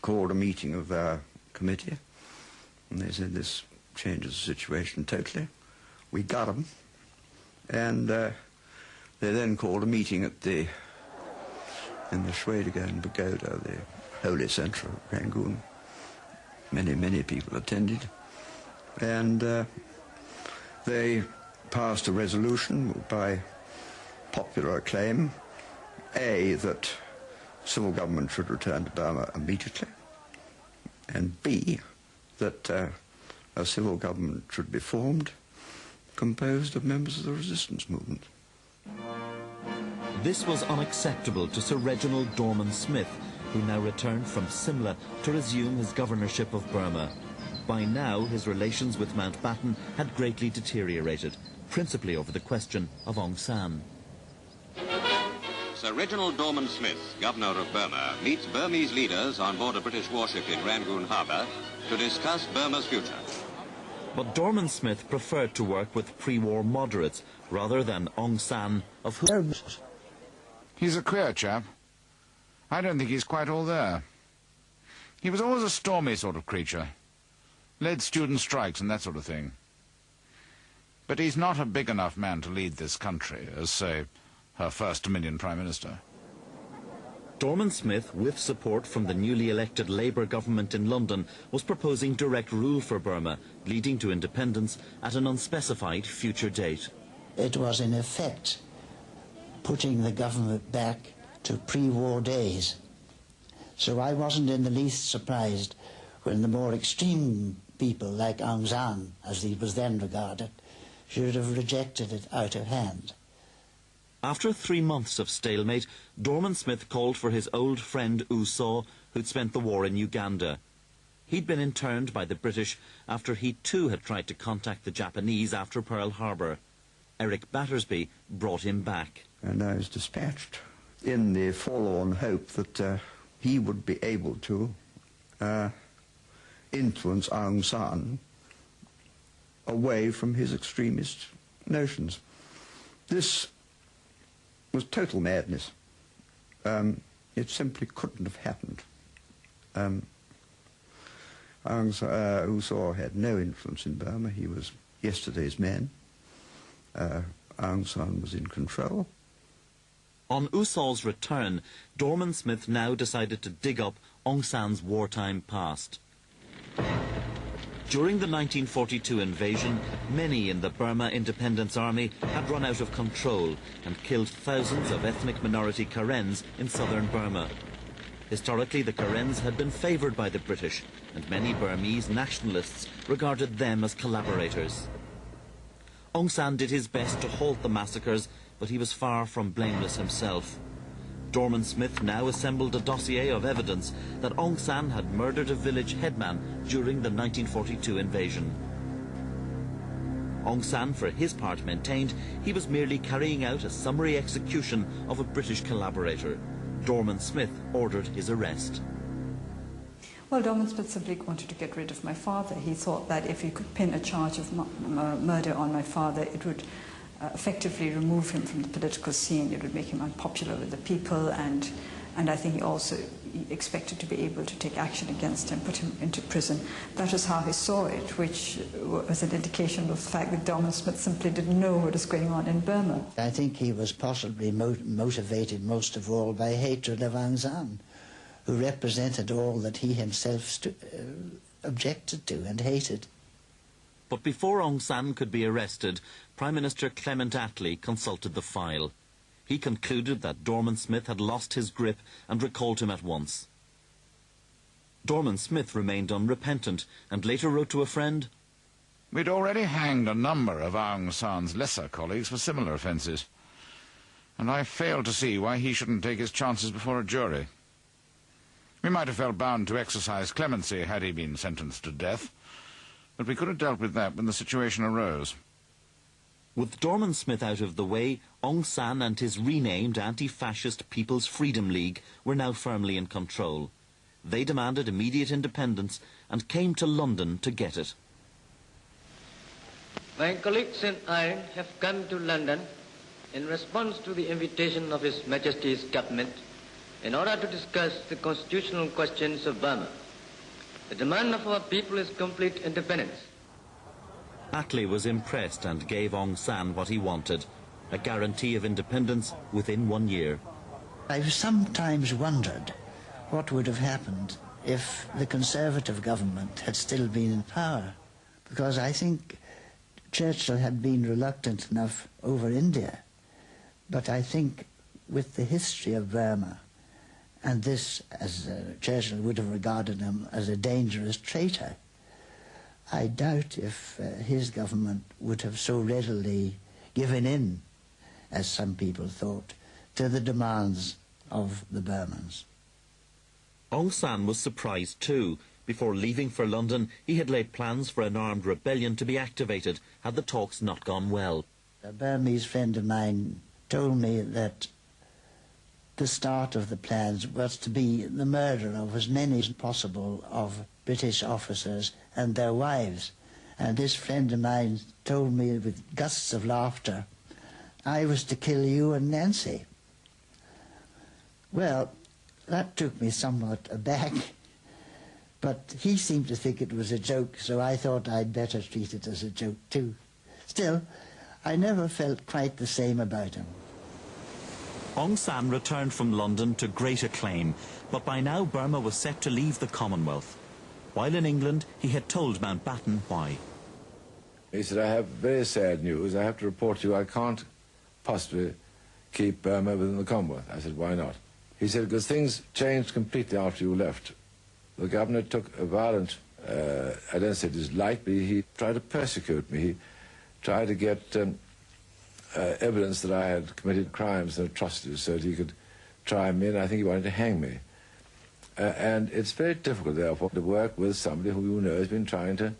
called a meeting of their committee, and they said this changes the situation totally. We got them, and they then called a meeting at in the Shwedagon Pagoda, the holy centre of Rangoon. Many people attended, and they passed a resolution by popular acclaim, A, that civil government should return to Burma immediately, and B, that a civil government should be formed composed of members of the resistance movement. This was unacceptable to Sir Reginald Dorman-Smith, who now returned from Simla to resume his governorship of Burma. By now, his relations with Mountbatten had greatly deteriorated, principally over the question of Aung San. Sir Reginald Dorman-Smith, governor of Burma, meets Burmese leaders on board a British warship in Rangoon harbour to discuss Burma's future. But Dorman-Smith preferred to work with pre-war moderates rather than Aung San, of whom... He's a queer chap. I don't think he's quite all there. He was always a stormy sort of creature. Led student strikes and that sort of thing. But he's not a big enough man to lead this country, as, say, her first Dominion Prime Minister. Dorman-Smith, with support from the newly elected Labour government in London, was proposing direct rule for Burma, leading to independence at an unspecified future date. It was, in effect, putting the government back to pre-war days. So I wasn't in the least surprised when the more extreme people, like Aung San, as he was then regarded, should have rejected it out of hand. After 3 months of stalemate, Dorman-Smith called for his old friend U Saw, who'd spent the war in Uganda. He'd been interned by the British after he too had tried to contact the Japanese after Pearl Harbor. Eric Battersby brought him back. And I was dispatched in the forlorn hope that he would be able to influence Aung San away from his extremist notions. This was total madness. It simply couldn't have happened. U Saw had no influence in Burma. He was yesterday's man. Aung San was in control. On U Saw's return, Dorman-Smith now decided to dig up Aung San's wartime past. During the 1942 invasion, many in the Burma Independence Army had run out of control and killed thousands of ethnic minority Karens in southern Burma. Historically, the Karens had been favoured by the British, and many Burmese nationalists regarded them as collaborators. Aung San did his best to halt the massacres, but he was far from blameless himself. Dorman-Smith now assembled a dossier of evidence that Aung San had murdered a village headman during the 1942 invasion. Aung San, for his part, maintained he was merely carrying out a summary execution of a British collaborator. Dorman-Smith ordered his arrest. Well, Dorman-Smith simply wanted to get rid of my father. He thought that if he could pin a charge of murder on my father, it would effectively remove him from the political scene. It would make him unpopular with the people, and I think he also expected to be able to take action against him, put him into prison. That is how he saw it, which was an indication of the fact that Dorman-Smith simply didn't know what was going on in Burma. I think he was possibly motivated most of all by hatred of Aung San, who represented all that he himself objected to and hated. But before Aung San could be arrested, Prime Minister Clement Attlee consulted the file. He concluded that Dorman-Smith had lost his grip and recalled him at once. Dorman-Smith remained unrepentant and later wrote to a friend, "We'd already hanged a number of Aung San's lesser colleagues for similar offences, and I failed to see why he shouldn't take his chances before a jury. We might have felt bound to exercise clemency had he been sentenced to death, but we could have dealt with that when the situation arose." With Dorman-Smith out of the way, Aung San and his renamed anti-fascist People's Freedom League were now firmly in control. They demanded immediate independence and came to London to get it. My colleagues and I have come to London in response to the invitation of His Majesty's government in order to discuss the constitutional questions of Burma. The demand of our people is complete independence. Attlee was impressed and gave Aung San what he wanted, a guarantee of independence within 1 year. I've sometimes wondered what would have happened if the Conservative government had still been in power, because I think Churchill had been reluctant enough over India, but I think with the history of Burma, and this, as Churchill would have regarded him as a dangerous traitor, I doubt if his government would have so readily given in, as some people thought, to the demands of the Burmans. Aung San was surprised too. Before leaving for London, he had laid plans for an armed rebellion to be activated had the talks not gone well. A Burmese friend of mine told me that the start of the plans was to be the murder of as many as possible of British officers and their wives. And this friend of mine told me with gusts of laughter, I was to kill you and Nancy. Well, that took me somewhat aback, but he seemed to think it was a joke, so I thought I'd better treat it as a joke too. Still, I never felt quite the same about him. Aung San returned from London to great acclaim, but by now Burma was set to leave the Commonwealth. While in England, he had told Mountbatten why. He said, I have very sad news. I have to report to you I can't possibly keep Burma within the Commonwealth. I said, why not? He said, because things changed completely after you left. The governor took a violent, I don't say dislike, but he tried to persecute me. He tried to get evidence that I had committed crimes and atrocities so that he could try me, and I think he wanted to hang me. And it's very difficult, therefore, to work with somebody who you know has been trying to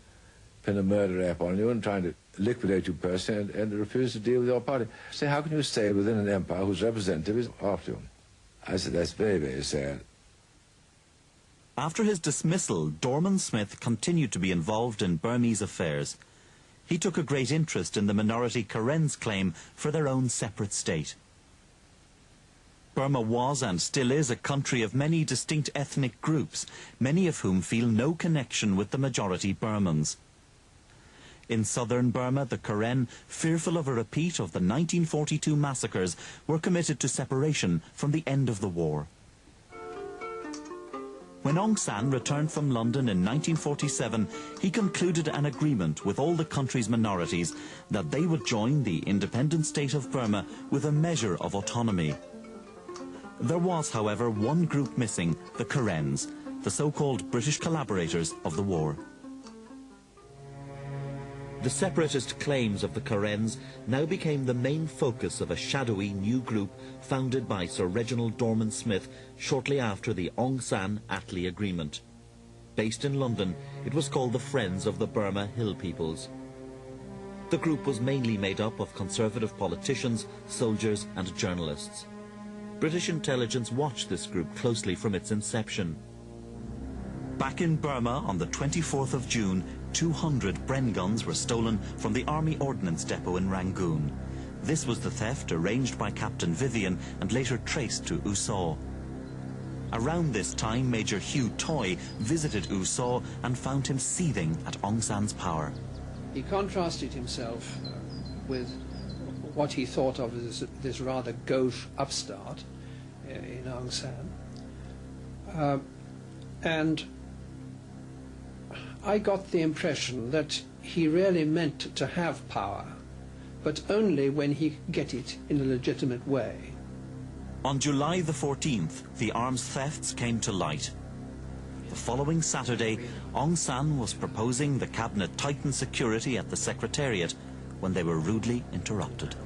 pin a murder rap on you and trying to liquidate you personally and refuse to deal with your party. Say, how can you stay within an empire whose representative is after you? I said, that's very, very sad. After his dismissal, Dorman-Smith continued to be involved in Burmese affairs. He took a great interest in the minority Karen's claim for their own separate state. Burma was and still is a country of many distinct ethnic groups, many of whom feel no connection with the majority Burmans. In southern Burma, the Karen, fearful of a repeat of the 1942 massacres, were committed to separation from the end of the war. When Aung San returned from London in 1947, he concluded an agreement with all the country's minorities that they would join the independent state of Burma with a measure of autonomy. There was, however, one group missing, the Karens, the so-called British collaborators of the war. The separatist claims of the Karens now became the main focus of a shadowy new group founded by Sir Reginald Dorman-Smith shortly after the Aung San-Attlee Agreement. Based in London, it was called the Friends of the Burma Hill Peoples. The group was mainly made up of conservative politicians, soldiers and journalists. British intelligence watched this group closely from its inception. Back in Burma on the 24th of June, 200 Bren guns were stolen from the Army Ordnance Depot in Rangoon. This was the theft arranged by Captain Vivian and later traced to U Saw. Around this time, Major Hugh Toy visited U Saw and found him seething at Aung San's power. He contrasted himself with what he thought of as this rather gauche upstart in Aung San. And I got the impression that he really meant to have power, but only when he could get it in a legitimate way. On July the 14th, the arms thefts came to light. The following Saturday, Aung San was proposing the cabinet tighten security at the Secretariat when they were rudely interrupted.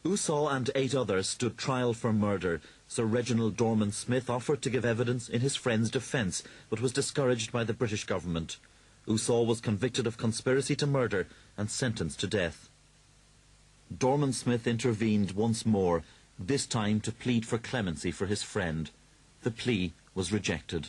U Saw and 8 others stood trial for murder. Sir Reginald Dorman-Smith offered to give evidence in his friend's defence, but was discouraged by the British government. U Saw was convicted of conspiracy to murder and sentenced to death. Dorman-Smith intervened once more, this time to plead for clemency for his friend. The plea was rejected.